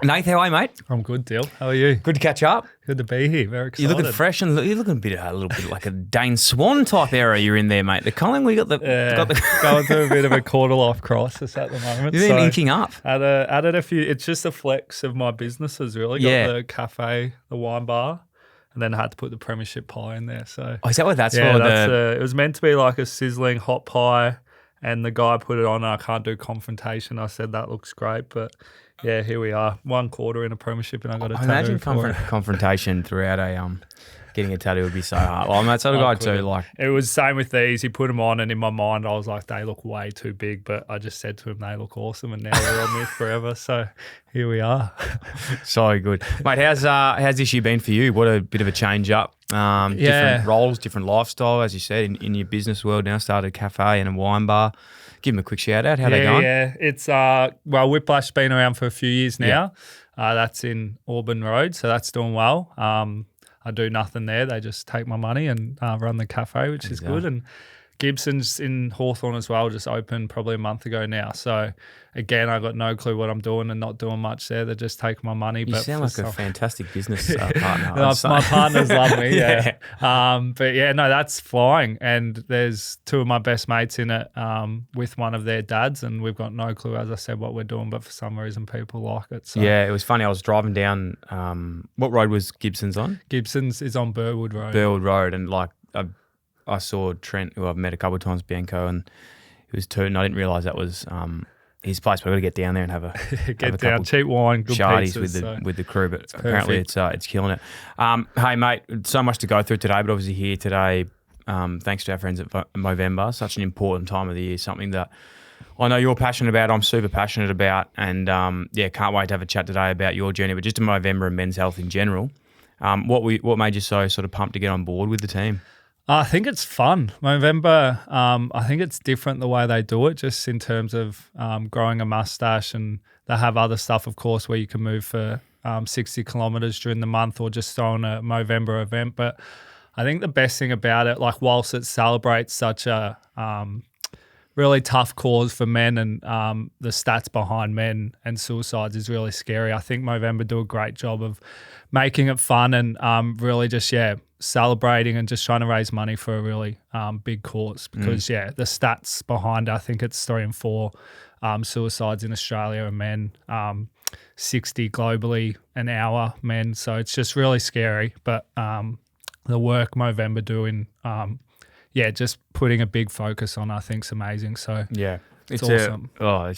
Nath, how are you, mate? I'm good, Dyl. How are you? Good to catch up. Good to be here. Very excited. You're looking fresh and you're looking a little bit like a Dane Swan type era you're in there, mate. The Collingwood got the going through a bit of a quarter life crisis at the moment. You've been inking up. Added a few. It's just a flex of my businesses, really. Got the cafe, the wine bar, and then I had to put the premiership pie in there. So is that what that's for? It was meant to be like a sizzling hot pie, and the guy put it on. And I can't do confrontation. I said that looks great, but. Yeah, here we are. 1 quarter in a premiership, and I got a tattoo. Imagine confrontation throughout getting a tattoo would be so hard. Well, I'm that sort of guy too. Like it was the same with these. He put them on, and in my mind, I was like, they look way too big. But I just said to him, they look awesome, and now they're on me forever. So here we are. So good, mate. How's this year been for you? What a bit of a change up. Different roles, different lifestyle, as you said, in your business world now. Started a cafe and a wine bar. Give them a quick shout out. How they going? Yeah, it's Whiplash's been around for a few years now. Yeah. That's in Auburn Road, so that's doing well. I do nothing there. They just take my money and run the cafe, which is good. And Gibson's in Hawthorn as well, just opened probably a month ago now. So again, I got no clue what I'm doing and not doing much there. They just take my money. You sound like a fantastic business partner. My partners love me, yeah. But yeah, no, that's flying. And there's 2 of my best mates in it with one of their dads, and we've got no clue, as I said, what we're doing, but for some reason people like it. So. Yeah, it was funny. I was driving down, what road was Gibson's on? Gibson's is on Burwood Road. Burwood Road, and like I saw Trent, who I've met a couple of times, Bianco, and he was tooting. I didn't realise that was his place, but I've got to get down there and have a cheap wine, good pizzas, with the crew. But apparently it's killing it. Hey mate, so much to go through today, but obviously here today, thanks to our friends at Movember, such an important time of the year, something that I know you're passionate about, I'm super passionate about, and can't wait to have a chat today about your journey, but just to Movember and men's health in general. What made you so sort of pumped to get on board with the team? I think it's fun. Movember, I think it's different the way they do it, just in terms of growing a mustache, and they have other stuff, of course, where you can move for 60 kilometres during the month or just throw on a Movember event. But I think the best thing about it, like whilst it celebrates such a really tough cause for men, and the stats behind men and suicides is really scary, I think Movember do a great job of making it fun and really just, celebrating and just trying to raise money for a really big cause, because the stats behind it, I think it's 3 and 4 suicides in Australia are men, 60 globally an hour men, so it's just really scary. But the work Movember doing, just putting a big focus on, I think is amazing. So it's awesome. I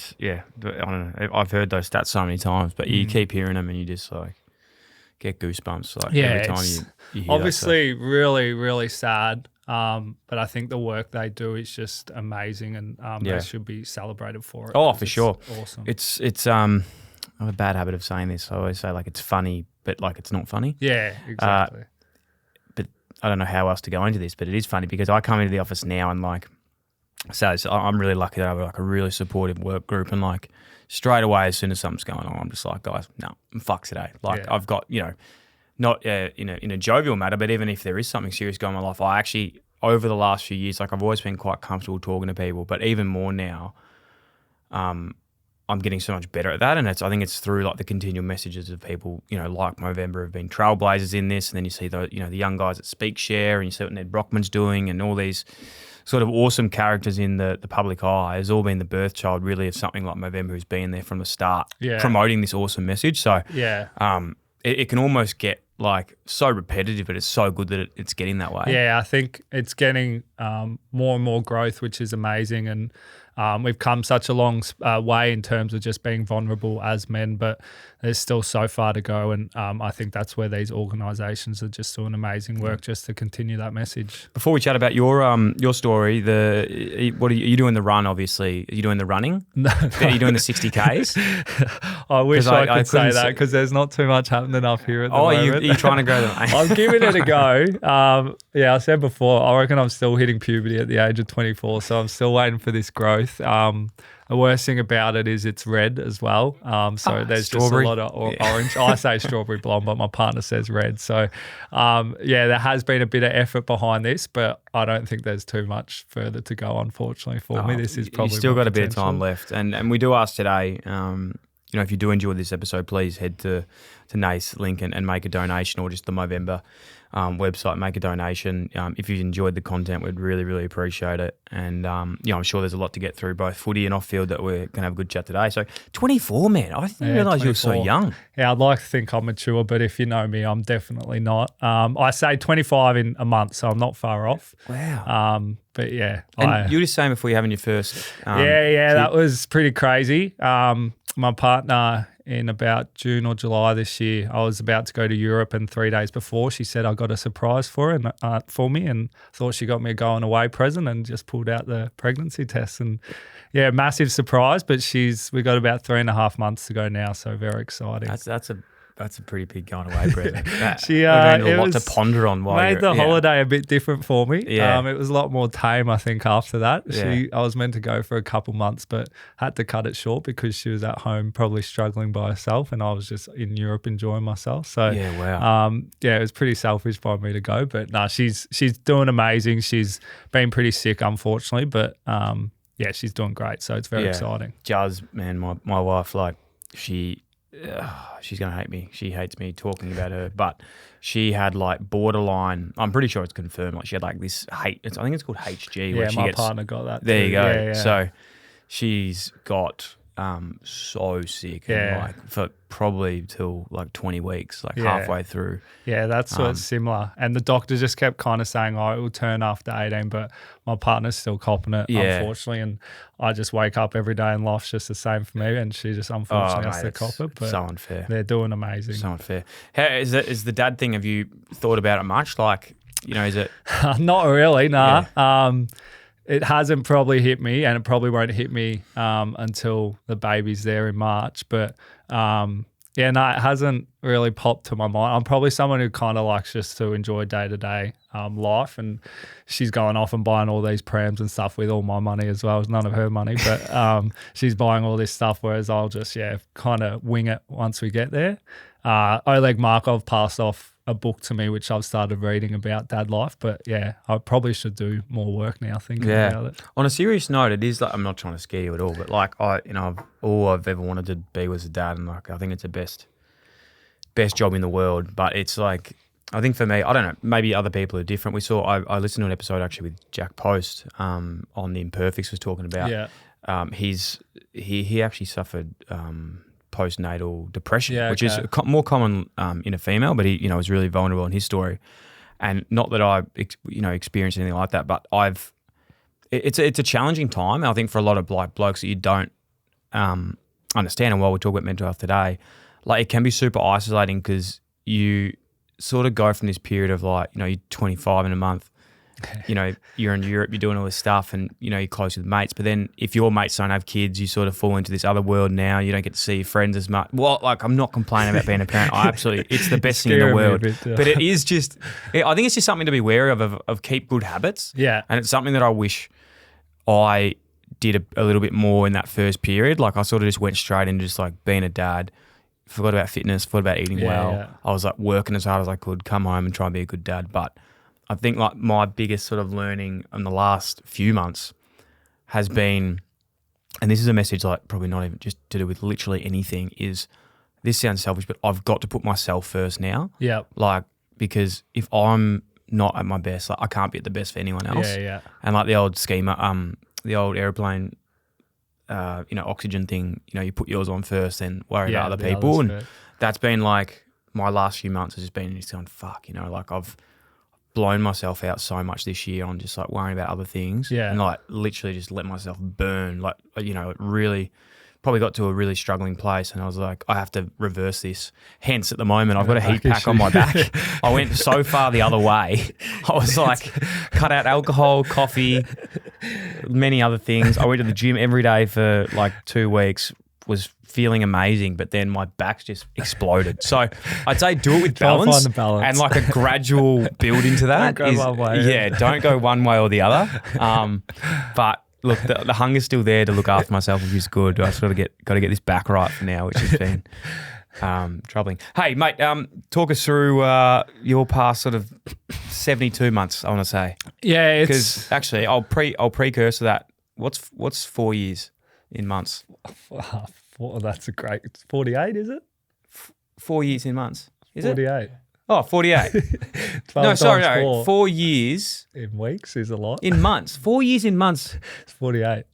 don't know, I've heard those stats so many times, but you keep hearing them and you just like get goosebumps every time you hear obviously that really, really sad. But I think the work they do is just amazing, and they should be celebrated for it. Oh, for sure. Awesome. It's I have a bad habit of saying this. I always say like it's funny, but like it's not funny. Yeah, exactly. But I don't know how else to go into this, but it is funny because I come into the office now and like, so I'm really lucky that I have like a really supportive work group, and like straight away as soon as something's going on, I'm just like, guys, no, I'm fucked today. Like I've got, not in a jovial matter, but even if there is something serious going on in my life, I actually, over the last few years, like I've always been quite comfortable talking to people, but even more now, I'm getting so much better at that. And I think it's through like the continual messages of people, like Movember have been trailblazers in this. And then you see the young guys at Speak Share, and you see what Ned Brockman's doing, and all these sort of awesome characters in the public eye has all been the birth child really of something like Movember, who's been there from the start, promoting this awesome message. So it can almost get like so repetitive, but it's so good that it's getting that way. Yeah, I think it's getting more and more growth, which is amazing. And we've come such a long way in terms of just being vulnerable as men, but there's still so far to go. And I think that's where these organisations are just doing amazing work just to continue that message. Before we chat about your story, what are you doing the run, obviously? Are you doing the running? No. Are you doing the 60 Ks? I wish I could say that, because there's not too much happening up here at the moment. You're trying to grow them. I'm giving it a go. I said before, I reckon I'm still hitting puberty at the age of 24, so I'm still waiting for this growth. The worst thing about it is it's red as well. So there's strawberry. Just a lot of orange. I say strawberry blonde, but my partner says red. So, there has been a bit of effort behind this, but I don't think there's too much further to go, unfortunately, for me. This is probably You've still got a bit of time left. And we do ask today, if you do enjoy this episode, please head to Nate's link and make a donation, or just the Movember website, make a donation. If you enjoyed the content, we'd really, really appreciate it. And, I'm sure there's a lot to get through, both footy and off-field, that we're going to have a good chat today. So 24, man. I didn't realise you were so young. Yeah, I'd like to think I'm mature, but if you know me, I'm definitely not. I say 25 in a month, so I'm not far off. Wow. But yeah. And you were just saying before you having your first that was pretty crazy. My partner, in about June or July this year, I was about to go to Europe, and 3 days before, she said I got a surprise for me, and thought she got me a going away present, and just pulled out the pregnancy test. And yeah, massive surprise. But we got about 3.5 months to go now, so very exciting. That's a pretty big going away, Brett. She a lot to ponder on. Made the holiday a bit different for me. Yeah. It was a lot more tame, I think, after that. Yeah. I was meant to go for a couple months, but had to cut it short because she was at home probably struggling by herself, and I was just in Europe enjoying myself. So yeah, wow. it was pretty selfish by me to go, but no, she's doing amazing. She's been pretty sick, unfortunately, but she's doing great. So it's very exciting. Jazz, man, my wife, like she's going to hate me. She hates me talking about her, but she had like borderline, I'm pretty sure it's confirmed, like she had like this I think it's called HG. Yeah, my partner got that There too. you go. Yeah. So she's got so sick, and like for probably till like 20 weeks, like halfway through. Yeah, that's what's similar. And the doctor just kept kind of saying, it will turn after 18, but my partner's still copping it, unfortunately. And I just wake up every day and life's just the same for me, and she just unfortunately has to cop it. But so unfair. They're doing amazing. So unfair. How is the dad thing? Have you thought about it much? Like, is it? Not really, nah. Yeah. It hasn't probably hit me, and it probably won't hit me until the baby's there in March. But it hasn't really popped to my mind. I'm probably someone who kind of likes just to enjoy day-to-day life, and she's going off and buying all these prams and stuff with all my money as well. It's none of her money, but she's buying all this stuff, whereas I'll just, kind of wing it once we get there. Oleg Markov passed off a book to me, which I've started reading about dad life, but I probably should do more work now thinking about it. On a serious note, it is like, I'm not trying to scare you at all, but like all I've ever wanted to be was a dad, and like I think it's the best job in the world. But it's like, I think for me, I don't know, maybe other people are different. I listened to an episode actually with Jack Post on the Imperfects, was talking about he actually suffered postnatal depression, which is more common in a female, but he was really vulnerable in his story. And not that I experienced anything like that, but it's a challenging time, I think, for a lot of like blokes that you don't understand. And while we talk about mental health today, like it can be super isolating, because you sort of go from this period of like, you're 25 in a month, you're in Europe, you're doing all this stuff, and you're close with mates. But then if your mates don't have kids, you sort of fall into this other world now. You don't get to see your friends as much. Well, like, I'm not complaining about being a parent. It's the best thing in the world. But it is just, I think it's just something to be wary of keep good habits. Yeah. And it's something that I wish I did a little bit more in that first period. Like I sort of just went straight into just like being a dad, forgot about fitness, forgot about eating well. Yeah. I was like working as hard as I could, come home and try and be a good dad. But I think like my biggest sort of learning in the last few months has been, and this is a message like probably not even just to do with literally anything, is this sounds selfish, but I've got to put myself first now. Yeah. Like, because if I'm not at my best, like I can't be at the best for anyone else. Yeah. And like the old schema, the old airplane, oxygen thing, you put yours on first, then worry about other people. And that's been like my last few months has just been just going, fuck, like I've blown myself out so much this year on just like worrying about other things. Yeah. And like literally just let myself burn. Like, it really probably got to a really struggling place, and I was like, I have to reverse this. Hence, at the moment, I've got a heat pack on my back. I went so far the other way. I was like, cut out alcohol, coffee, many other things. I went to the gym every day for like 2 weeks, was feeling amazing, but then my back just exploded. So I'd say do it with balance, find the balance, and like a gradual build into that. Don't go one way. Yeah, don't go one way or the other. But look, the hunger's still there to look after myself, which is good. I sort of got to get this back right for now, which has been troubling. Hey, mate, talk us through your past sort of 72 months, I want to say. Yeah, because actually, I'll precursor that. What's 4 years in months? That's a great. It's 48, is it? 4 years in months. Is 48. it? Oh, 48. 12 No, sorry, times no. 4 4 years in weeks is a lot. in months. 4 years in months. It's 48.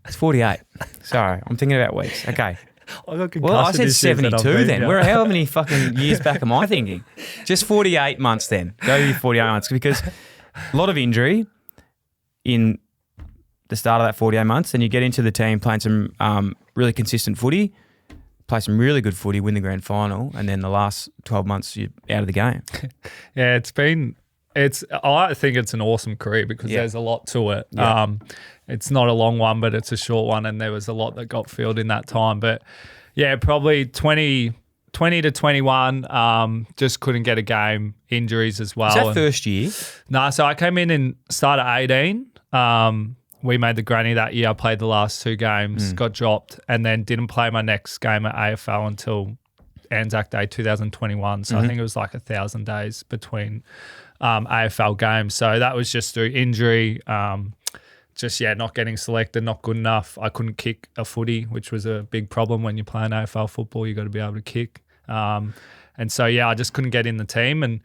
It's 48. Sorry, I'm thinking about weeks. Okay. I got Well, I concussed said issues that I've 72 been then. here. How many fucking years back am I thinking? Just 48 months then. Go to your 48 months because a lot of injury in the start of that 48 months. Then you get into the team playing some really consistent footy, play some really good footy, win the grand final, and then the last 12 months you're out of the game. Yeah, I think it's an awesome career because there's a lot to it. Yeah. It's not a long one, but it's a short one, and there was a lot that got filled in that time. But yeah, probably 20 to 21, just couldn't get a game, injuries as well. Was that first year? No, so I came in and started 18. We made the granny that year. I played the last 2 games, got dropped, and then didn't play my next game at AFL until Anzac Day 2021. So I think it was like 1,000 days between AFL games. So that was just through injury, not getting selected, not good enough. I couldn't kick a footy, which was a big problem when you're playing AFL football. You got to be able to kick. And so, I just couldn't get in the team. And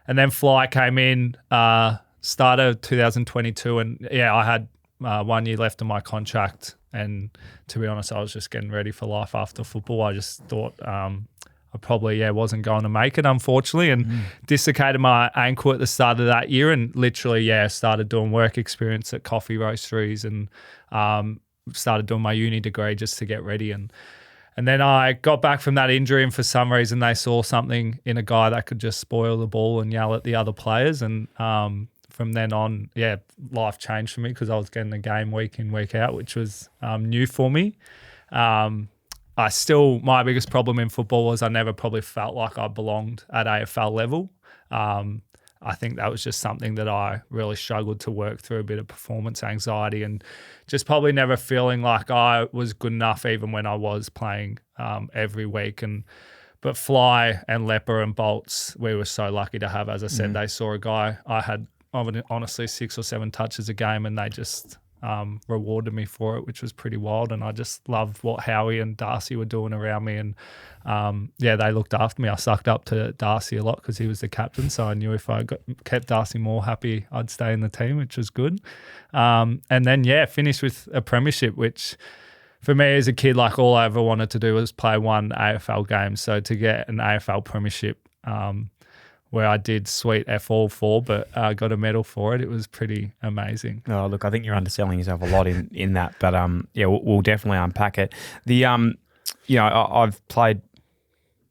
then Fly came in, started 2022. And I had 1 year left on my contract. And to be honest, I was just getting ready for life after football. I just thought I probably wasn't going to make it, unfortunately, and dislocated my ankle at the start of that year and literally, started doing work experience at coffee roasteries and started doing my uni degree just to get ready. And then I got back from that injury and for some reason they saw something in a guy that could just spoil the ball and yell at the other players. And from then on, life changed for me because I was getting the game week in, week out, which was new for me. My biggest problem in football was I never probably felt like I belonged at AFL level. I think that was just something that I really struggled to work through, a bit of performance anxiety and just probably never feeling like I was good enough even when I was playing every week. But Fly and Leper and Bolts, we were so lucky to have. As I said, they saw a guy. I had honestly 6 or 7 touches a game and they just rewarded me for it, which was pretty wild. And I just loved what Howie and Darcy were doing around me. And they looked after me. I sucked up to Darcy a lot because he was the captain. So I knew if I kept Darcy more happy, I'd stay in the team, which was good. And then, finished with a premiership, which for me as a kid, like all I ever wanted to do was play one AFL game. So to get an AFL premiership, where I did sweet F all for, but got a medal for it. It was pretty amazing. Oh, look, I think you're underselling yourself a lot in that, but we'll definitely unpack it. I've played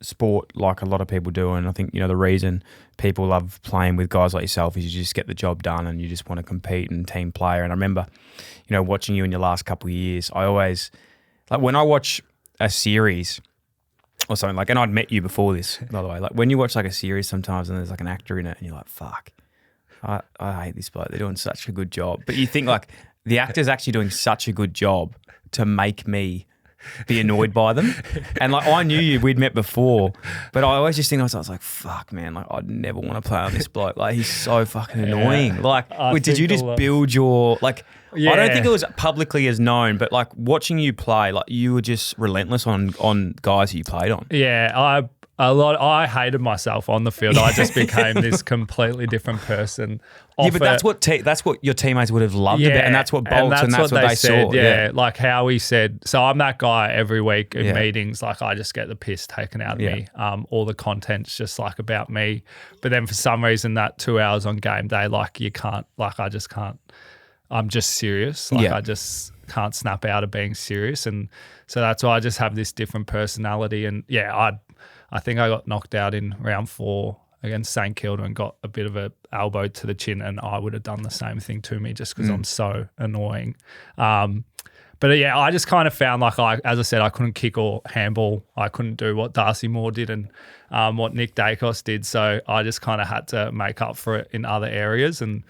sport like a lot of people do, and I think the reason people love playing with guys like yourself is you just get the job done and you just want to compete and team player. And I remember, watching you in your last couple of years, I always when I watch a series or something and I'd met you before this, by the way, when you watch a series sometimes and there's an actor in it and you're like, fuck, I hate this bloke. They're doing such a good job. But you think the actor's actually doing such a good job to make me be annoyed by them. And I knew we'd met before, but I always just think, I was like, fuck man, I'd never want to play on this bloke. He's so fucking annoying. Did you just build your, I don't think it was publicly as known, but watching you play, you were just relentless on guys who you played on. Yeah, I hated myself on the field. I just became this completely different person. But that's what your teammates would have loved about, and that's what Bolts and that's what they saw. Yeah, like Howie said. So I'm that guy every week in meetings. I just get the piss taken out of me. All the content's just about me. But then for some reason, that 2 hours on game day, you can't. I just can't. I'm just serious. I just can't snap out of being serious, and so that's why I just have this different personality. And I think I got knocked out in round 4 against St Kilda and got a bit of a elbow to the chin, and I would have done the same thing to me just because I'm so annoying. But I just kind of found as I said, I couldn't kick or handball. I couldn't do what Darcy Moore did and what Nick Dacos did. So I just kind of had to make up for it in other areas. And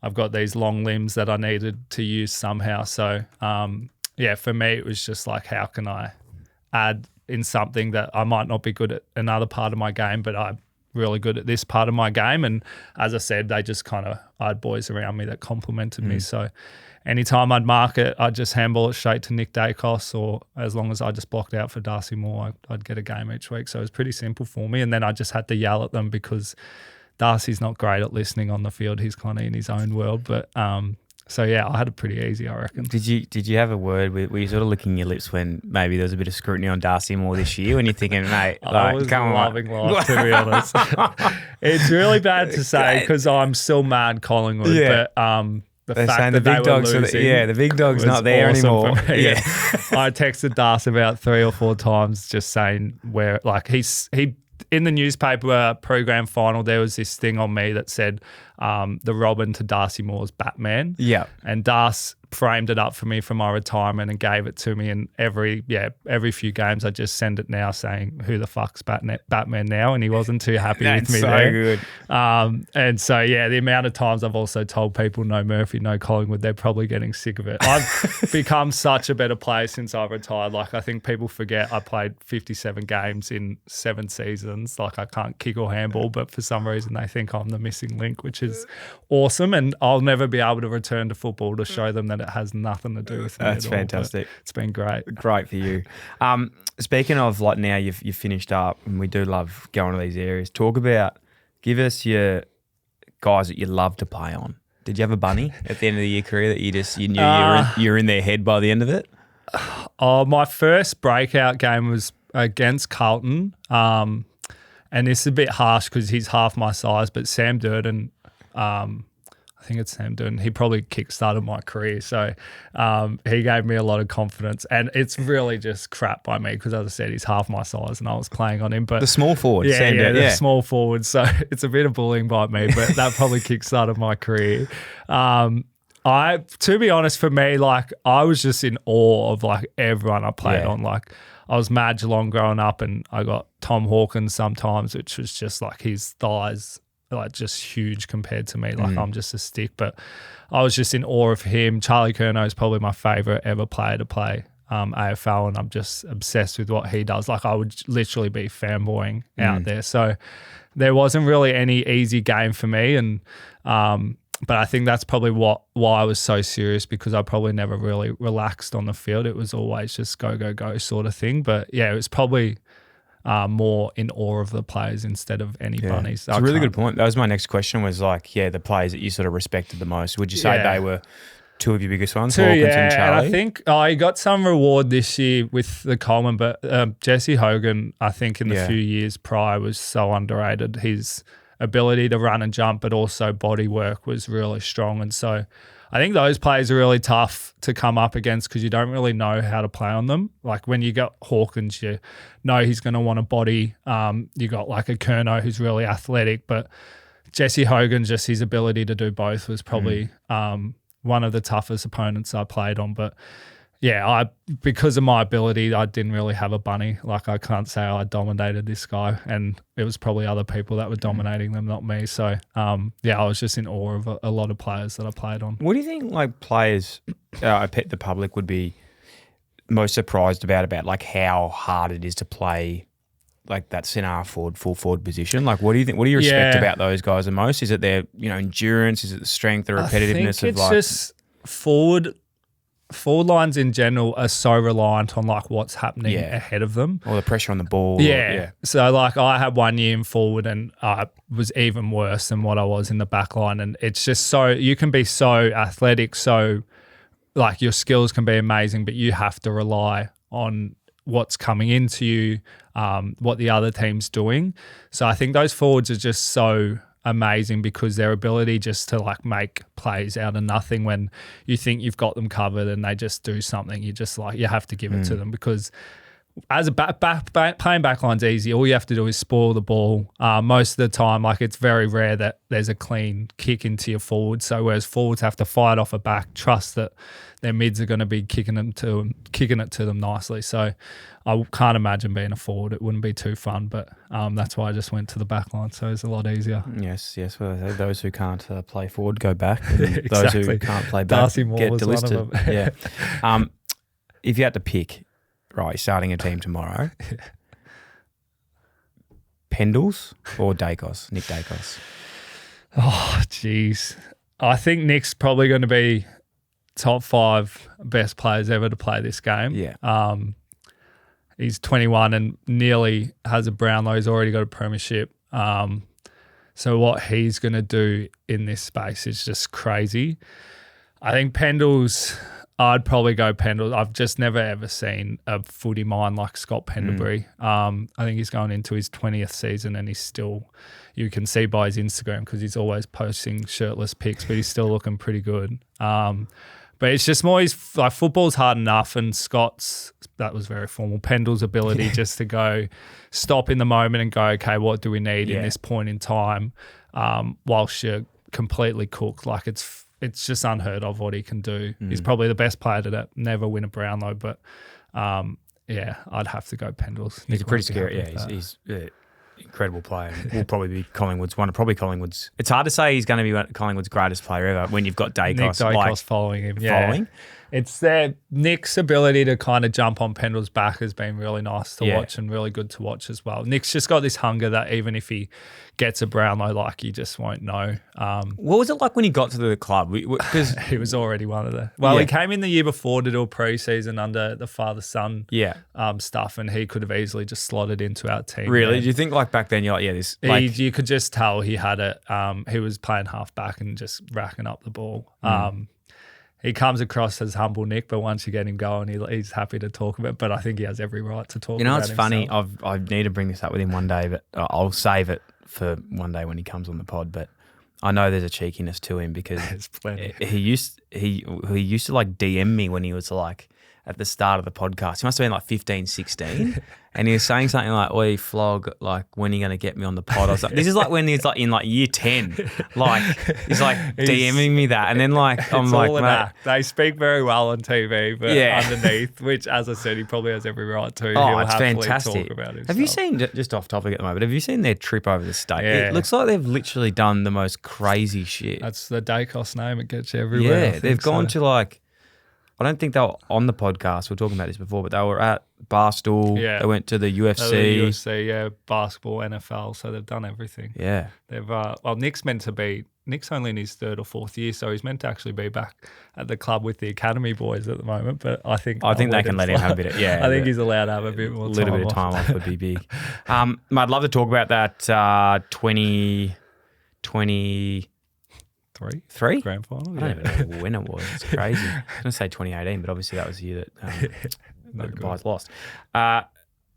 I've got these long limbs that I needed to use somehow. So for me, it was just how can I add in something that I might not be good at another part of my game, but I really good at this part of my game. And as I said, I had boys around me that complimented me. So anytime I'd mark it, I'd just handball it straight to Nick Dacos, or as long as I just blocked out for Darcy Moore, I'd get a game each week. So it was pretty simple for me. And then I just had to yell at them because Darcy's not great at listening on the field. He's kind of in his own world. But so yeah, I had it pretty easy, I reckon. Did you have a word? Were you sort of licking your lips when maybe there was a bit of scrutiny on Darcy Moore this year? When you're thinking, mate, I was loving life, to be honest. It's really bad to say because I'm still mad Collingwood, but the fact that they were losing, the big dog's not there anymore. Yeah. I texted Darcy about 3 or 4 times just saying where, like, he in the newspaper program final, there was this thing on me that said the Robin to Darcy Moore's Batman. Yeah. And Darcy framed it up for me for my retirement and gave it to me. And every few games, I just send it now saying, who the fuck's Batman now? And he wasn't too happy with me there. Good. And so, yeah, the amount of times I've also told people no Murphy, no Collingwood, they're probably getting sick of it. I've become such a better player since I've retired. Like, I think people forget I played 57 games in 7 seasons. Like, I can't kick or handball, but for some reason they think I'm the missing link, which is awesome. And I'll never be able to return to football to show them that it has nothing to do with me. That's at all, fantastic. it's been great. Great for you. Speaking of, like, now you've finished up, and we do love going to these areas. Give us your guys that you love to play on. Did you have a bunny at the end of your career that you knew you were in their head by the end of it? My first breakout game was against Carlton. And this is a bit harsh because he's half my size, but Sam Durden, I think it's Sam Durden, he probably kickstarted my career. So he gave me a lot of confidence. And it's really just crap by me because, as I said, he's half my size and I was playing on him. But the small forward, Sam Durden. The small forward. So it's a bit of bullying by me, but that probably kickstarted my career. To be honest, for me, like, I was just in awe of, like, everyone I played on. Like, I was mad Geelong growing up, and I got Tom Hawkins sometimes, which was just like his thighs, like, just huge compared to me. Like, I'm just a stick, but I was just in awe of him. Charlie Curnow is probably my favourite ever player to play AFL, and I'm just obsessed with what he does. Like, I would literally be fanboying out there. So there wasn't really any easy game for me, and but I think that's probably why I was so serious, because I probably never really relaxed on the field. It was always just go, go, go sort of thing. But yeah, it was probably more in awe of the players instead of any bunnies. It's a really good point. That was my next question, was like, the players that you sort of respected the most. Would you say they were two of your biggest ones, Hawkins and Charlie? And I think I got some reward this year with the Coleman, but Jesse Hogan, I think in the few years prior, was so underrated. His ability to run and jump, but also body work was really strong. And so I think those players are really tough to come up against because you don't really know how to play on them. Like, when you got Hawkins, you know he's going to want a body. You got like a Curnow who's really athletic, but Jesse Hogan, just his ability to do both was probably one of the toughest opponents I played on. But yeah, because of my ability, I didn't really have a bunny. Like, I can't say I dominated this guy, and it was probably other people that were dominating them, not me. So, I was just in awe of a lot of players that I played on. What do you think, like, players, the public would be most surprised about like how hard it is to play like that centre forward, full forward position? Like, what do you think? What do you respect about those guys the most? Is it their, endurance? Is it the strength, the repetitiveness? I think it's just forward lines in general are so reliant on like what's happening ahead of them. Or the pressure on the ball. So like, I had 1 year in forward and I was even worse than what I was in the back line. And it's just so, you can be so athletic, so like your skills can be amazing, but you have to rely on what's coming into you, what the other team's doing. So I think those forwards are just so amazing because their ability just to like make plays out of nothing when you think you've got them covered and they just do something, you just like, you have to give it to them, because as a playing backline's easy. All you have to do is spoil the ball. Most of the time, like, it's very rare that there's a clean kick into your forward. So whereas forwards have to fight off a back, trust that their mids are going to be kicking it to them nicely. So I can't imagine being a forward. It wouldn't be too fun, but that's why I just went to the back line. So it's a lot easier. Yes. Well, those who can't play forward go back. And those who can't play back Darcy Moore get was delisted. one of them. Yeah. If you had to pick, right, you're starting a team tomorrow. Pendles or Dacos? Nick Dacos. Oh, jeez. I think Nick's probably going to be top 5 best players ever to play this game. Yeah. He's 21 and nearly has a Brownlow. He's already got a premiership. So what he's going to do in this space is just crazy. I think Pendles, I'd probably go Pendles. I've just never ever seen a footy mind like Scott Pendlebury. I think he's going into his 20th season and he's still, you can see by his Instagram because he's always posting shirtless pics, but he's still looking pretty good. But it's just more, he's like, football's hard enough, and Scott's, that was very formal, Pendle's ability just to go stop in the moment and go, okay, what do we need in this point in time, whilst you're completely cooked. Like it's just unheard of what he can do. He's probably the best player to never win a Brownlow, but I'd have to go Pendles. He's a pretty scary, he's incredible player. Will probably be Collingwood's one. Probably Collingwood's. It's hard to say he's going to be Collingwood's greatest player ever when you've got Dacos. Nick Dacos following him. Yeah. It's Nick's ability to kind of jump on Pendle's back has been really nice to watch and really good to watch as well. Nick's just got this hunger that even if he gets a Brownlow, like, you just won't know. What was it like when he got to the club? Because he was already one of the... he came in the year before to do a pre-season under the father-son stuff, and he could have easily just slotted into our team. Really? Do you think like back then you're like, this... Like... You could just tell he had it. He was playing half-back and just racking up the ball. He comes across as humble Nick, but once you get him going, he's happy to talk about it. But I think he has every right to talk about it. You know, it's funny. I need to bring this up with him one day, but I'll save it for one day when he comes on the pod. But I know there's a cheekiness to him because he used to like DM me when he was like at the start of the podcast. He must have been like 15, 16. And he was saying something like, "Oi, Flog, like, when are you going to get me on the pod?" I was like, this is like when he's like in like year 10. Like, he's like DMing me that. And then like, I'm like, all an act. They speak very well on TV, but underneath, which as I said, he probably has every right to. Oh, it's fantastic. Talk about himself. Have you seen, just off topic at the moment, have you seen their trip over the state? Yeah. It looks like they've literally done the most crazy shit. That's the Dacos name. It gets you everywhere. Yeah, they've gone to like, I don't think they were on the podcast. We were talking about this before, but they were at Barstool. Yeah. They went to the UFC. Basketball, NFL. So they've done everything. Yeah. They've Nick's only in his 3rd or 4th year, so he's meant to actually be back at the club with the academy boys at the moment. But I think they can let him have a bit of, I think he's allowed to have a bit more time off. A little bit of time off would be big. I'd love to talk about that 2020. Three? Grand final? I don't even know when it was. It's crazy. I was going to say 2018, but obviously that was the year that the guys lost. What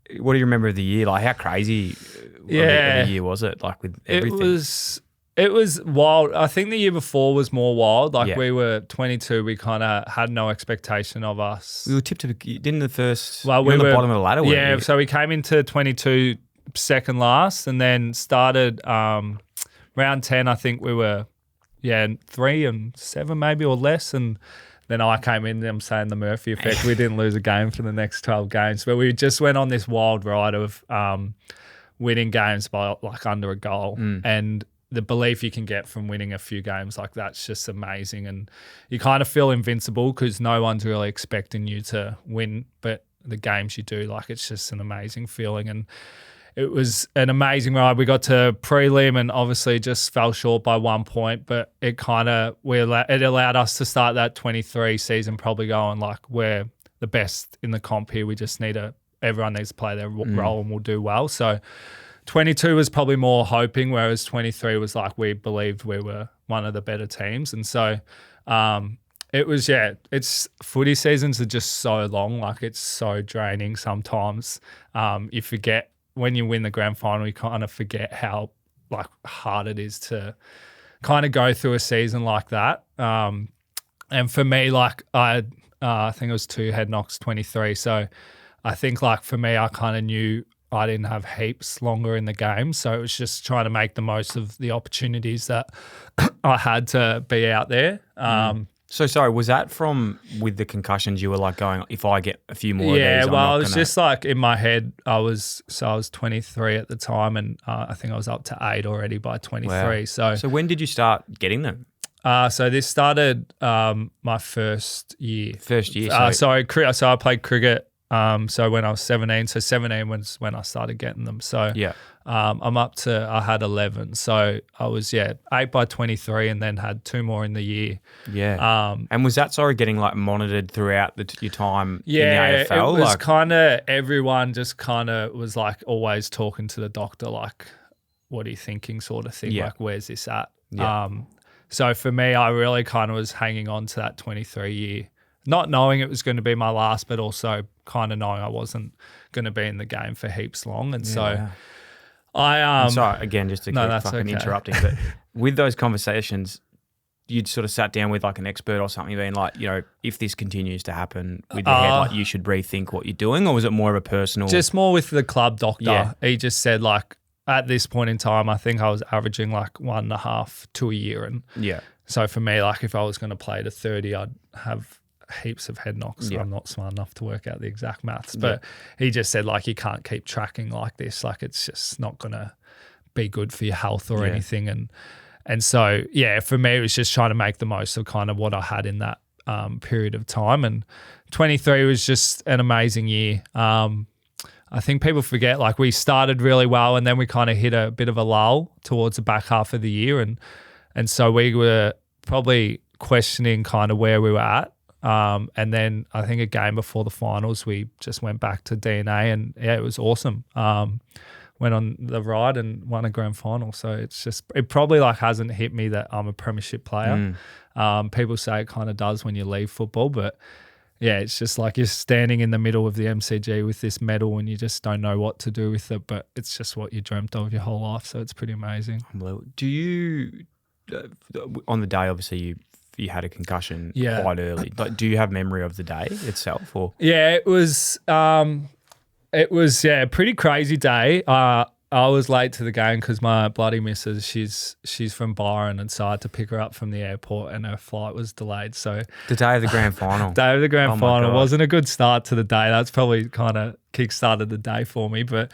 do you remember of the year? Like, how crazy of the year was it? Like, with everything? It was wild. I think the year before was more wild. Like, we were 22. We kind of had no expectation of us. We were tipped to didn't the first... Well, we were on the bottom of the ladder, weren't you? So we came into 22 second last and then started round 10, I think we were... 3 and 7 maybe or less, and then I came in. I'm saying the Murphy effect. We didn't lose a game for the next 12 games, but we just went on this wild ride of winning games by like under a goal, and the belief you can get from winning a few games like that's just amazing. And you kind of feel invincible because no one's really expecting you to win, but the games you do, like, it's just an amazing feeling. And it was an amazing ride. We got to prelim and obviously just fell short by 1 point, but it allowed us to start that 23 season probably going like, we're the best in the comp here. We just everyone needs to play their role and we'll do well. So 22 was probably more hoping, whereas 23 was like we believed we were one of the better teams. And so it was, it's footy seasons are just so long. Like, it's so draining sometimes. You forget. When you win the grand final, you kind of forget how like hard it is to kind of go through a season like that. And for me, like I think it was 2 head knocks, 23. So I think like for me, I kind of knew I didn't have heaps longer in the game. So it was just trying to make the most of the opportunities that I had to be out there. So sorry, was that from with the concussions you were like going, if I get a few more of these, I was just like in my head, I was 23 at the time and I think I was up to 8 already by 23. Wow. So when did you start getting them? So this started my first year. First year? So I played cricket So when I was 17, so 17 was when I started getting them. So Yeah. I'm up to, I had 11. So I was, 8 by 23 and then had 2 more in the year. Yeah. And was that getting like monitored throughout your time in the Yeah, AFL? it was kind of, everyone just kind of was like always talking to the doctor, like, what are you thinking sort of thing? Yeah. Like, where's this at? Yeah. So for me, I really kind of was hanging on to that 23 year, not knowing it was going to be my last, but also kind of knowing I wasn't going to be in the game for heaps long. And I'm sorry, again, just to No, keep that's fucking okay. interrupting, but with those conversations, you'd sort of sat down with like an expert or something being like, if this continues to happen with your head, like you should rethink what you're doing, or was it more of a personal? Just more with the club doctor. Yeah. He just said like, at this point in time, I think I was averaging like 1.5 to a year. And Yeah. so for me, like if I was going to play to 30, I'd have heaps of head knocks. Yeah. I'm not smart enough to work out the exact maths, but he just said like, you can't keep tracking like this. Like it's just not going to be good for your health or anything. And so, for me, it was just trying to make the most of kind of what I had in that period of time. And 23 was just an amazing year. I think people forget, like we started really well and then we kind of hit a bit of a lull towards the back half of the year. And so we were probably questioning kind of where we were at. And then I think a game before the finals, we just went back to DNA and it was awesome. Went on the ride and won a grand final. So it probably like hasn't hit me that I'm a premiership player. People say it kind of does when you leave football, but it's just like you're standing in the middle of the MCG with this medal and you just don't know what to do with it, but it's just what you dreamt of your whole life. So it's pretty amazing. Do you, on the day, obviously you had a concussion quite early. Like, do you have memory of the day itself? Or it was a pretty crazy day. I was late to the game because my bloody missus, she's from Byron, and so I had to pick her up from the airport and her flight was delayed. So the day of the grand final. Day of the grand final wasn't a good start to the day. That's probably kind of kick-started the day for me. But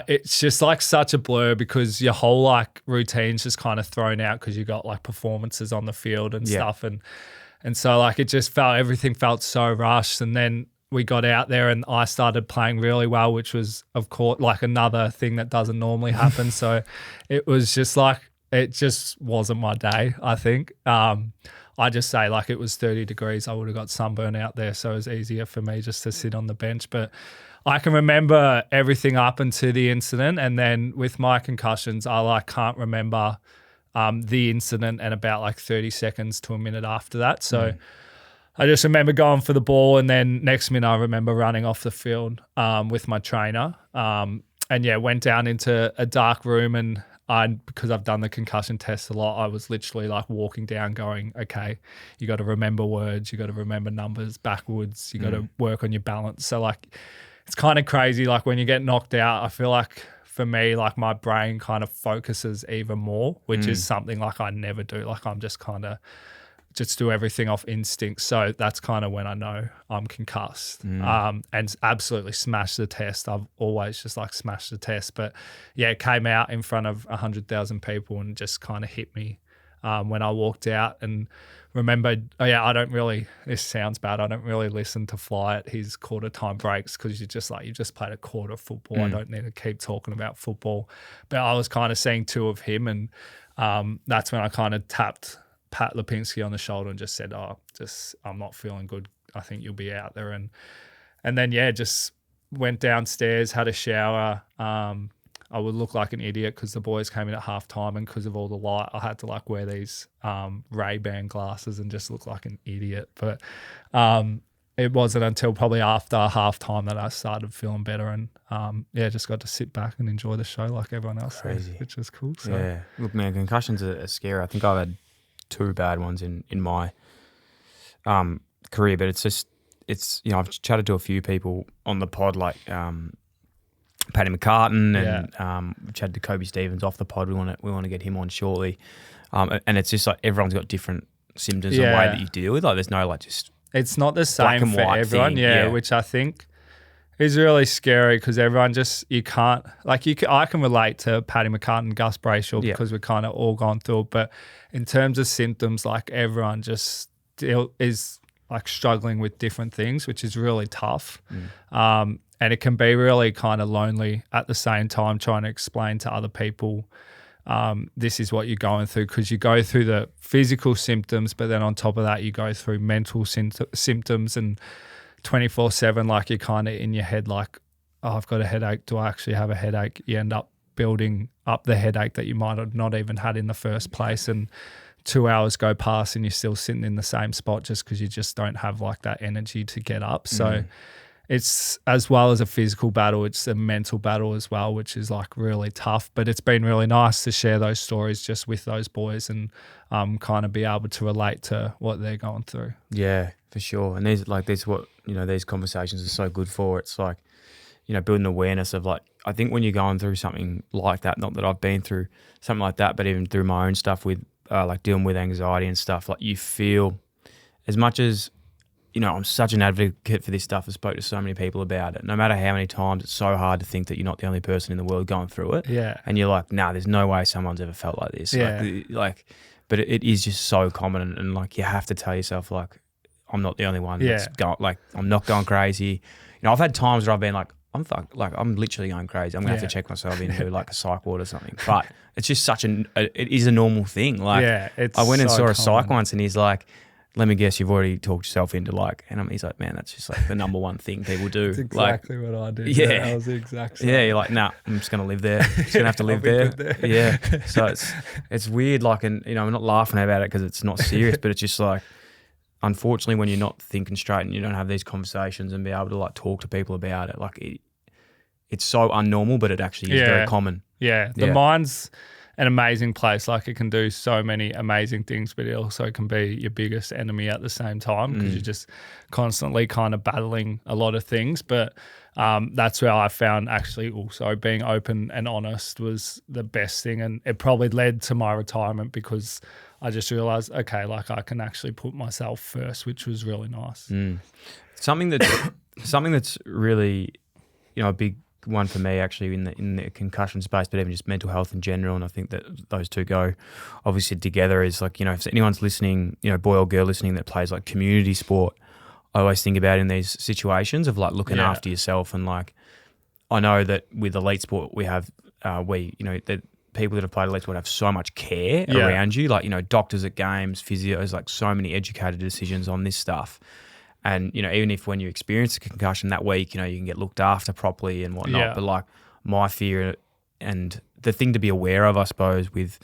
it's just like such a blur because your whole like routine's just kind of thrown out because you got like performances on the field and stuff. And so like it just everything felt so rushed. And then we got out there and I started playing really well, which was, of course, like another thing that doesn't normally happen. So it was just like, it just wasn't my day, I think. I just say like it was 30 degrees. I would have got sunburn out there. So it was easier for me just to sit on the bench. But I can remember everything up until the incident. And then with my concussions, I like can't remember the incident and about like 30 seconds to a minute after that. So I just remember going for the ball and then next minute I remember running off the field with my trainer and went down into a dark room and because I've done the concussion test a lot, I was literally like walking down going, okay, you got to remember words, you got to remember numbers backwards, you got to work on your balance. So like it's kind of crazy. Like when you get knocked out, I feel like for me, like my brain kind of focuses even more, which is something like I never do. Like I'm just kind of just do everything off instinct. So that's kind of when I know I'm concussed and absolutely smashed the test. I've always just like smashed the test. But it came out in front of 100,000 people and just kind of hit me when I walked out and remembered, this sounds bad, I don't really listen to Fly at his quarter time breaks because you've just played a quarter of football. I don't need to keep talking about football. But I was kind of seeing 2 of him and that's when I kind of tapped Pat Lipinski on the shoulder and just said, I'm not feeling good. I think you'll be out there. And then, just went downstairs, had a shower. I would look like an idiot because the boys came in at halftime and because of all the light, I had to like wear these Ray-Ban glasses and just look like an idiot. But it wasn't until probably after halftime that I started feeling better and just got to sit back and enjoy the show like everyone else did, which was cool. So. Yeah. Look, man, concussions are scary. I think I've had 2 bad ones in my career, but it's I've chatted to a few people on the pod like Paddy McCartan and chatted to Kobe Stevens off the pod. We want to get him on shortly, and it's just like everyone's got different symptoms and way that you deal with. Like there's no like just it's not the same for everyone. Thing. Which I think is really scary because everyone I can relate to Paddy McCartan, Gus Brayshaw because we're kind of all gone through it. But in terms of symptoms, like everyone just is like struggling with different things, which is really tough. And it can be really kind of lonely at the same time, trying to explain to other people this is what you're going through, because you go through the physical symptoms, but then on top of that, you go through mental symptoms, and 24/7, like you're kind of in your head like, oh, I've got a headache. Do I actually have a headache? You end up building up the headache that you might have not even had in the first place. And 2 hours go past and you're still sitting in the same spot just because you just don't have like that energy to get up. So it's, as well as a physical battle, it's a mental battle as well, which is like really tough. But it's been really nice to share those stories just with those boys and kind of be able to relate to what they're going through. Yeah, for sure. And there's what, these conversations are so good for. It's like, building awareness of like, I think when you're going through something like that, not that I've been through something like that, but even through my own stuff with like dealing with anxiety and stuff, like you feel, as much as, I'm such an advocate for this stuff. I spoke to so many people about it. No matter how many times, it's so hard to think that you're not the only person in the world going through it. Yeah. And you're like, nah, there's no way someone's ever felt like this. Yeah. But it is just so common. And like, you have to tell yourself, like, I'm not the only one that's going, like, I'm not going crazy. I've had times where I've been like, I'm literally going crazy. I'm going to have to check myself into like a psych ward or something. But it's just it is a normal thing. Like, I went and saw a psych once and he's like, let me guess, you've already talked yourself into like, and he's like, man, that's just like the number one thing people do. That's exactly what I did. Yeah. I was the exact same. Yeah, you're like, nah, I'm just going to live there. I'm just going to have to live there. Yeah. So it's weird. Like, and I'm not laughing about it because it's not serious, but it's just like, unfortunately, when you're not thinking straight and you don't have these conversations and be able to like talk to people about it, like it's so unnormal, but it actually is very common. Yeah. The mind's an amazing place. Like, it can do so many amazing things, but it also can be your biggest enemy at the same time because you're just constantly kind of battling a lot of things. But that's where I found actually also being open and honest was the best thing. And it probably led to my retirement because I just realized, okay, like I can actually put myself first, which was really nice. Something that's really, a big one for me actually in the concussion space, but even just mental health in general. And I think that those two go obviously together is like, if anyone's listening, boy or girl listening that plays like community sport, I always think about in these situations of like looking after yourself. And like, I know that with elite sport, we have, that people that have played elite sport have so much care around you, like, doctors at games, physios, like so many educated decisions on this stuff. And, even if when you experience a concussion that week, you can get looked after properly and whatnot. Yeah. But like my fear and the thing to be aware of, I suppose, with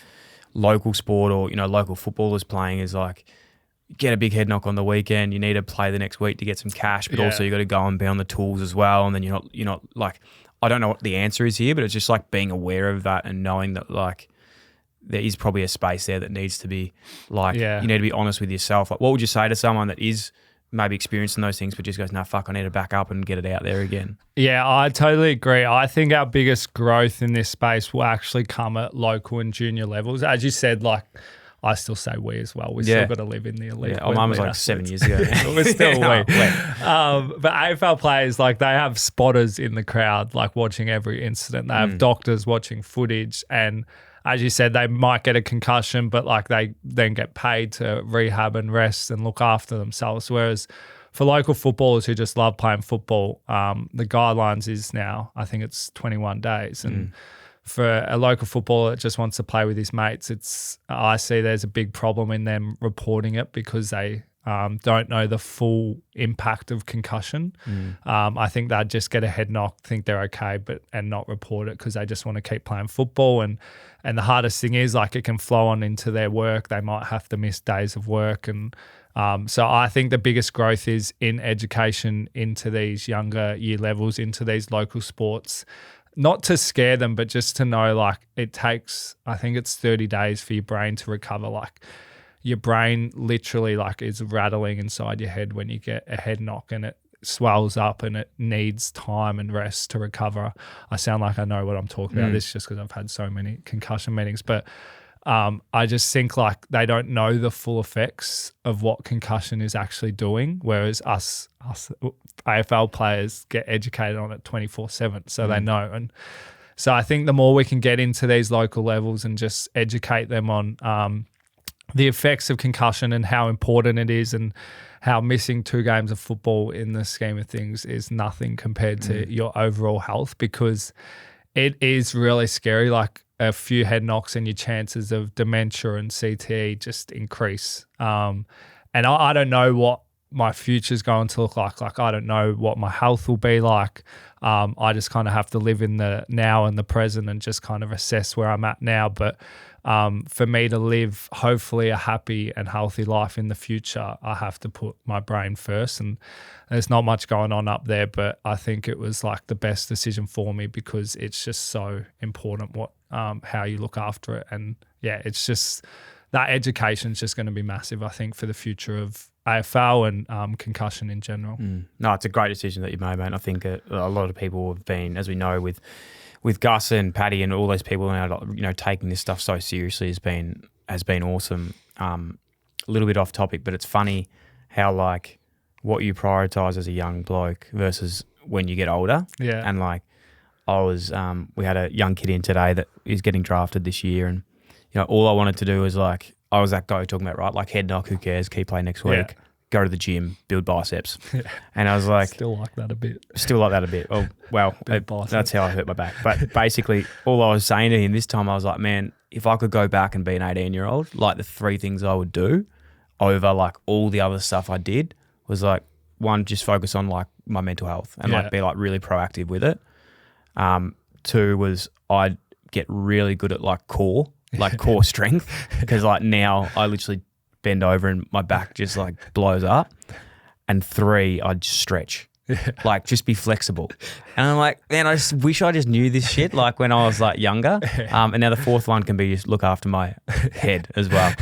local sport or, local footballers playing is like, get a big head knock on the weekend. You need to play the next week to get some cash, but also you got to go and be on the tools as well. And then you're not like, I don't know what the answer is here, but it's just like being aware of that and knowing that like there is probably a space there that needs to be like, you need to be honest with yourself. Like, what would you say to someone that is maybe experiencing those things but just goes, no, fuck, I need to back up and get it out there again? Yeah, I totally agree. I think our biggest growth in this space will actually come at local and junior levels. As you said, like, I still say we as well. We still got to live in the elite. Yeah, mine was like 7 years ago. We're still we. But AFL players, like, they have spotters in the crowd, like watching every incident. They have doctors watching footage, and as you said, they might get a concussion, but like they then get paid to rehab and rest and look after themselves. Whereas for local footballers who just love playing football, the guidelines is now, I think it's 21 days. And for a local footballer that just wants to play with his mates, I see there's a big problem in them reporting it because they don't know the full impact of concussion. I think they'd just get a head knock, think they're okay, and not report it because they just want to keep playing football. And the hardest thing is, like, it can flow on into their work. They might have to miss days of work. And so I think the biggest growth is in education into these younger year levels, into these local sports. Not to scare them, but just to know, like, it takes, I think it's 30 days for your brain to recover. Like, your brain literally like is rattling inside your head when you get a head knock, and it swells up and it needs time and rest to recover. I sound like I know what I'm talking about. This just because I've had so many concussion meetings, but I just think like they don't know the full effects of what concussion is actually doing, whereas us AFL players get educated on it 24/7, so they know. And so I think the more we can get into these local levels and just educate them on the effects of concussion and how important it is, and how missing 2 games of football in the scheme of things is nothing compared to your overall health, because it is really scary. Like a few head knocks and your chances of dementia and CTE just increase. And I don't know what my future is going to look like. Like, I don't know what my health will be like. I just kind of have to live in the now and the present and just kind of assess where I'm at now. But for me to live, hopefully, a happy and healthy life in the future, I have to put my brain first. And there's not much going on up there, but I think it was like the best decision for me, because it's just so important how you look after it. And yeah, it's just that education is just going to be massive, I think, for the future of AFL and concussion in general. No, it's a great decision that you made, mate. And I think a lot of people have been, as we know, with Gus and Paddy and all those people now, you know, taking this stuff so seriously has been awesome. A little bit off topic, but it's funny how like what you prioritise as a young bloke versus when you get older. Yeah. And like I was, we had a young kid in today that is getting drafted this year, and you know, all I wanted to do was like, I was that guy talking about, right, like head knock, who cares, keep playing next week. Yeah. Go to the gym, build biceps. Yeah. And I was like... Still like that a bit. Oh, well, that's how I hurt my back. But basically, all I was saying to him this time, I was like, man, if I could go back and be an 18-year-old, like the 3 things I would do over like all the other stuff I did was like, 1, just focus on like my mental health and like be like really proactive with it. 2 was I'd get really good at like core strength, because like now I literally bend over and my back just like blows up. And 3, I'd just stretch, like just be flexible. And I'm like, man, I just wish I just knew this shit like when I was like younger. And now the 4th one can be just look after my head as well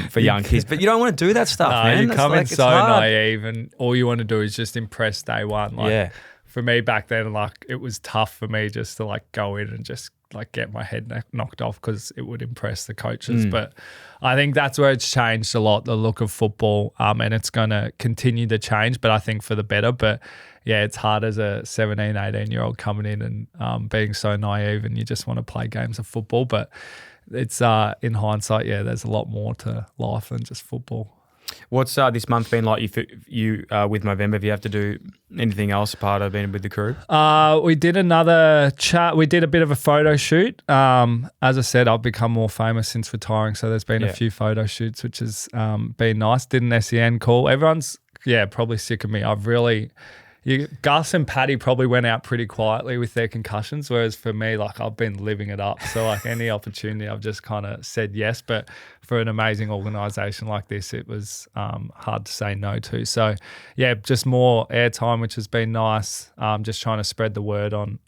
for young kids. But you don't want to do that stuff, man. You come in so naive, and all you want to do is just impress day one. Like, for me back then, like it was tough for me just to like go in and just like get my head knocked off, because it would impress the coaches. But I think that's where it's changed a lot, the look of football, and it's going to continue to change, but I think for the better. But yeah, it's hard as a 17, 18-year-old coming in and being so naive, and you just want to play games of football. But it's in hindsight, there's a lot more to life than just football. What's this month been like you with Movember? Have you have to do anything else apart of being with the crew? We did another chat. We did a bit of a photo shoot. As I said, I've become more famous since retiring, so there's been a few photo shoots, which has been nice. Did an SEN call. Everyone's probably sick of me. Gus and Paddy probably went out pretty quietly with their concussions, whereas for me, like I've been living it up. So like any opportunity, I've just kind of said yes. But for an amazing organisation like this, it was hard to say no to. So yeah, just more airtime, which has been nice. Just trying to spread the word on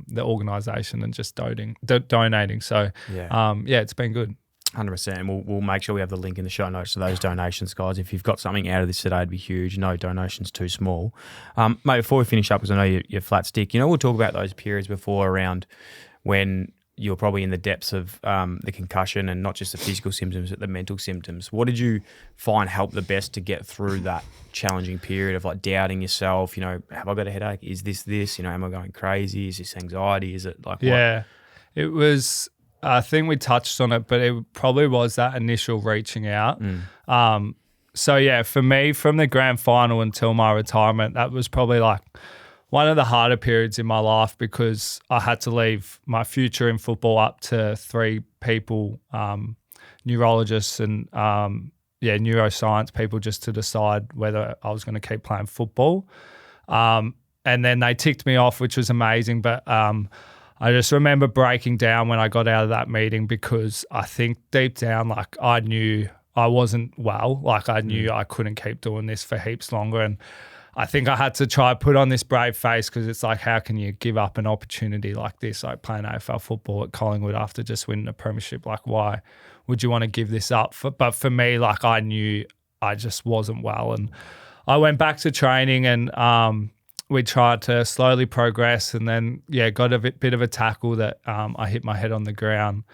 the organisation and just donating. So it's been good. 100%. And we'll make sure we have the link in the show notes to those donations, guys. If you've got something out of this today, it'd be huge. No donations too small. Mate, before we finish up, because I know you're flat stick, we'll talk about those periods before around when you're probably in the depths of the concussion, and not just the physical symptoms, but the mental symptoms. What did you find helped the best to get through that challenging period of like doubting yourself? Have I got a headache? Is this? Am I going crazy? Is this anxiety? Is it like what? It was... I think we touched on it, but it probably was that initial reaching out. So for me, from the grand final until my retirement, that was probably like one of the harder periods in my life, because I had to leave my future in football up to 3 people, neurologists and neuroscience people, just to decide whether I was going to keep playing football. And then they ticked me off, which was amazing. But I just remember breaking down when I got out of that meeting, because I think deep down, like I knew I wasn't well. Like I knew I couldn't keep doing this for heaps longer. And I think I had to try put on this brave face, because it's like, how can you give up an opportunity like this, like playing AFL football at Collingwood after just winning a premiership? Like, why would you want to give this up? But for me, like I knew I just wasn't well. And I went back to training, and we tried to slowly progress, and then, got a bit of a tackle that I hit my head on the ground.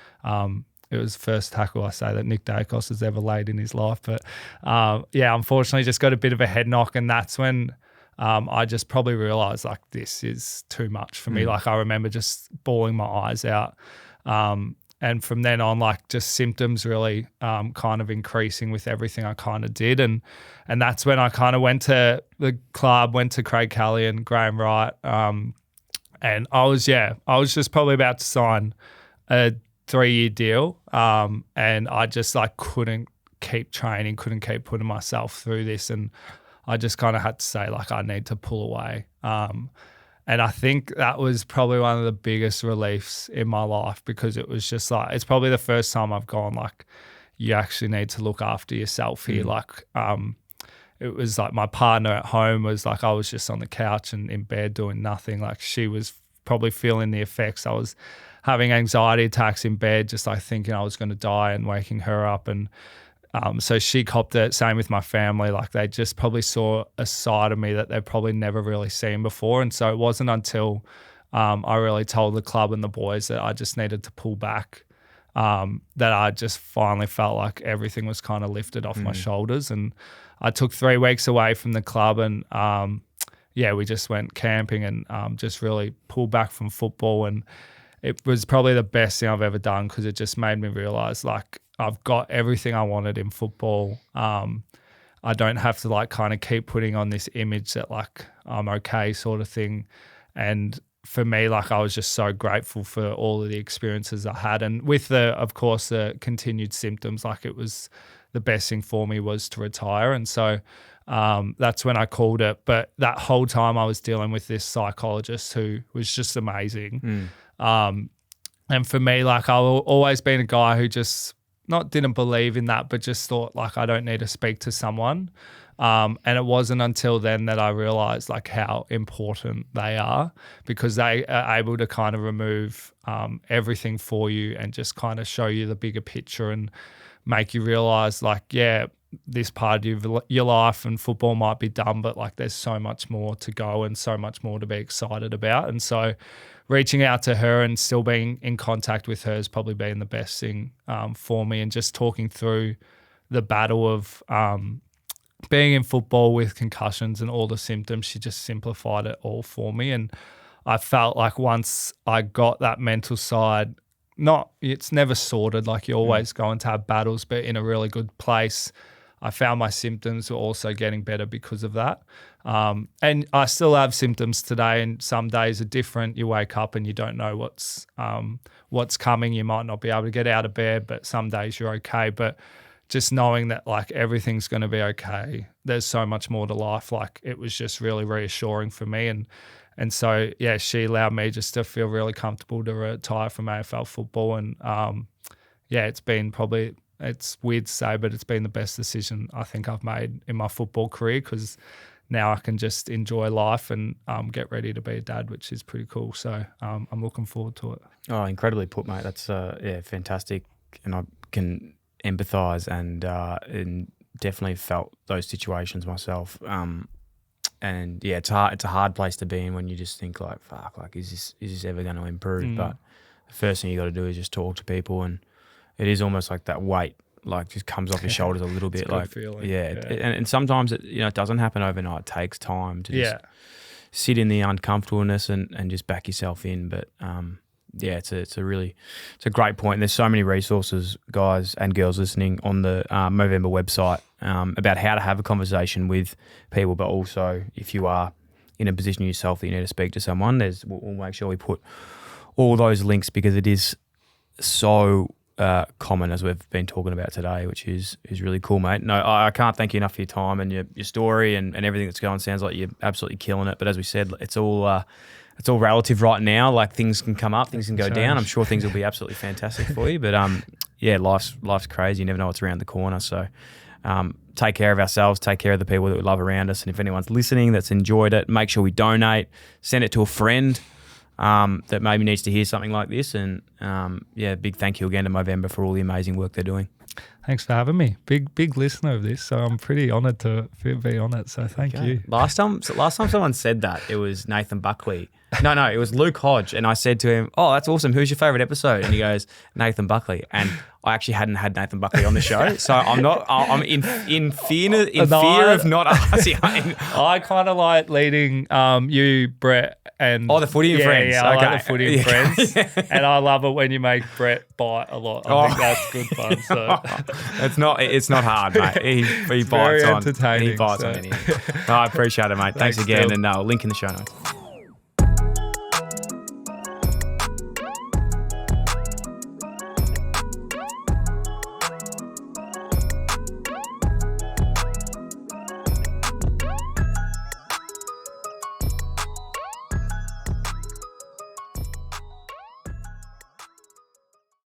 It was the first tackle, I say, that Nick Dacos has ever laid in his life. But, unfortunately just got a bit of a head knock, and that's when I just probably realised, like, this is too much for me. Like, I remember just bawling my eyes out. and from then on, like just symptoms really kind of increasing with everything I kind of did. And that's when I kind of went to the club, went to Craig Kelly and Graham Wright. And I was just probably about to sign a 3-year deal. And I just like couldn't keep training, couldn't keep putting myself through this. And I just kind of had to say, like, I need to pull away. And I think that was probably one of the biggest reliefs in my life, because it was just like, it's probably the first time I've gone like, you actually need to look after yourself here. Like, it was like my partner at home was like, I was just on the couch and in bed doing nothing. Like, she was probably feeling the effects. I was having anxiety attacks in bed, just like thinking I was going to die and waking her up. And so she copped it. Same with my family. Like, they just probably saw a side of me that they've probably never really seen before. And so it wasn't until I really told the club and the boys that I just needed to pull back, that I just finally felt like everything was kind of lifted off my shoulders. And I took 3 weeks away from the club, and we just went camping and just really pulled back from football. And it was probably the best thing I've ever done, because it just made me realise, like, I've got everything I wanted in football. I don't have to like kind of keep putting on this image that like I'm okay sort of thing. And for me, like, I was just so grateful for all of the experiences I had. And with of course, the continued symptoms, like, it was the best thing for me was to retire. And so that's when I called it. But that whole time I was dealing with this psychologist who was just amazing. And for me, like, I've always been a guy who just didn't believe in that, but just thought like, I don't need to speak to someone. And it wasn't until then that I realized like how important they are, because they are able to kind of remove everything for you and just kind of show you the bigger picture and make you realize like, yeah, this part of your life and football might be done, but like there's so much more to go and so much more to be excited about. And so reaching out to her and still being in contact with her has probably been the best thing for me, and just talking through the battle of being in football with concussions and all the symptoms. She just simplified it all for me. And I felt like once I got that mental side, it's never sorted, like you're always going to have battles, but in a really good place. I found my symptoms were also getting better because of that. And I still have symptoms today, and some days are different. You wake up and you don't know what's coming. You might not be able to get out of bed, but some days you're okay. But just knowing that like everything's going to be okay, there's so much more to life. Like, it was just really reassuring for me. And so, yeah, she allowed me just to feel really comfortable to retire from AFL football. And it's been probably, it's weird to say, but it's been the best decision I think I've made in my football career, because now I can just enjoy life and get ready to be a dad, which is pretty cool. So I'm looking forward to it. Oh, incredibly put, mate. That's fantastic. And I can empathise and definitely felt those situations myself. And yeah, it's a hard place to be in when you just think like, fuck, like is this ever going to improve? But the first thing you got to do is just talk to people, and it is almost like that weight like just comes off your shoulders a little bit. Like, feeling. And sometimes it doesn't happen overnight. It takes time to just sit in the uncomfortableness and just back yourself in. But it's a great point. There's so many resources, guys and girls listening, on the Movember website about how to have a conversation with people, but also if you are in a position yourself that you need to speak to someone, we'll make sure we put all those links, because it is so common, as we've been talking about today, which is really cool, mate. No, I can't thank you enough for your time and your story and everything that's going. Sounds like you're absolutely killing it. But as we said, it's all relative right now. Like, things can come up, things can go down. I'm sure things will be absolutely fantastic for you. But life's crazy. You never know what's around the corner. So take care of ourselves, take care of the people that we love around us. And if anyone's listening that's enjoyed it, make sure we donate, send it to a friend that maybe needs to hear something like this. And big thank you again to Movember for all the amazing work they're doing. Thanks for having me. Big listener of this, so I'm pretty honoured to be on it. So thank you. Last time someone said that, it was Nathan Buckley. No, it was Luke Hodge, and I said to him, "Oh, that's awesome. Who's your favourite episode?" And he goes, "Nathan Buckley." And I actually hadn't had Nathan Buckley on the show, so I'm in fear of not asking. I kind of like leading you, Brett, and the footy and friends. Yeah, I like the footy and friends, and I love it it when you make Brett bite a lot. I think that's good fun. So It's not hard, mate. He bites very on. entertaining, He bites so. on anything. I appreciate it, mate. Thanks again, Dyl. and link in the show notes.